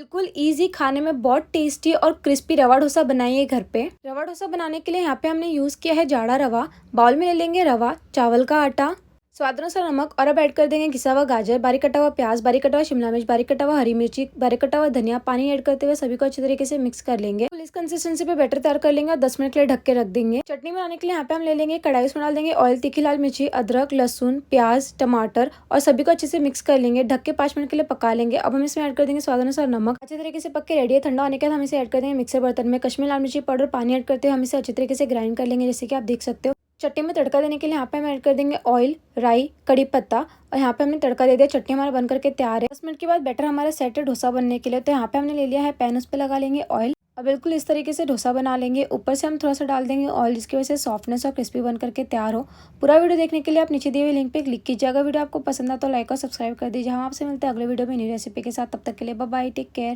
बिल्कुल ईज़ी, खाने में बहुत टेस्टी और क्रिस्पी रवा डोसा बनाइए घर पे। रवा डोसा बनाने के लिए यहाँ पे हमने यूज़ किया है जाड़ा रवा। बाउल में ले लेंगे रवा, चावल का आटा, स्वाद अनुसार नमक और अब ऐड कर देंगे घिसा हुआ गाजर, बारीक कटा हुआ प्याज, बारीक कटा हुआ शिमला मिर्च, बारीक कटा हुआ हरी मिर्ची, बारीक कटा हुआ धनिया। पानी ऐड करते हुए सभी को अच्छी तरीके से मिक्स कर लेंगे। इस कंसिस्टेंसी पे बैटर तैयार कर लेंगे और 10 मिनट के लिए ढक के रख देंगे। चटनी बनाने के लिए यहाँ पे हम ले लेंगे कढ़ाई, उसमें डाल देंगे ऑयल, तीखी लाल मिर्ची, अदरक, लहसुन, प्याज, टमाटर और सभी को अच्छे से मिक्स कर लेंगे। ढक के 5 मिनट के लिए पका लेंगे। अब हम इसमें ऐड कर देंगे स्वाद अनुसार नमक। अच्छे तरीके से पक के रेडी है। ठंडा होने के बाद हम इसे ऐड कर देंगे मिक्सर बर्तन में। कश्मीरी लाल मिर्ची पाउडर, पानी ऐड करते हुए हम इसे अच्छे तरीके से ग्राइंड कर लेंगे, जैसे कि आप देख सकते हो। चटनी में तड़का देने के लिए यहाँ पे हम ऐड कर देंगे ऑयल, राई, कड़ी पत्ता और यहाँ पे हमने तड़का दे दिया। चटनी हमारा बन करके तैयार है। 10 मिनट के बाद बैटर हमारा सेट है डोसा बनने के लिए। तो यहाँ पे हमने ले लिया है पैन, उस पर लगा लेंगे ऑयल और बिल्कुल इस तरीके से डोसा बना लेंगे। ऊपर से हम थोड़ा सा डाल देंगे ऑयल, जिसकी वजह से सॉफ्टनेस और क्रिस्पी बन करके तैयार हो। पूरा वीडियो देखने के लिए आप नीचे दिए हुए लिंक पे क्लिक कीजिए। अगर वीडियो आपको पसंद आता तो लाइक और सब्सक्राइब कर दीजिए। हम आपसे मिलते हैं अगले वीडियो में नई रेसिपी के साथ। तब तक के लिए बाय बाय, टेक केयर।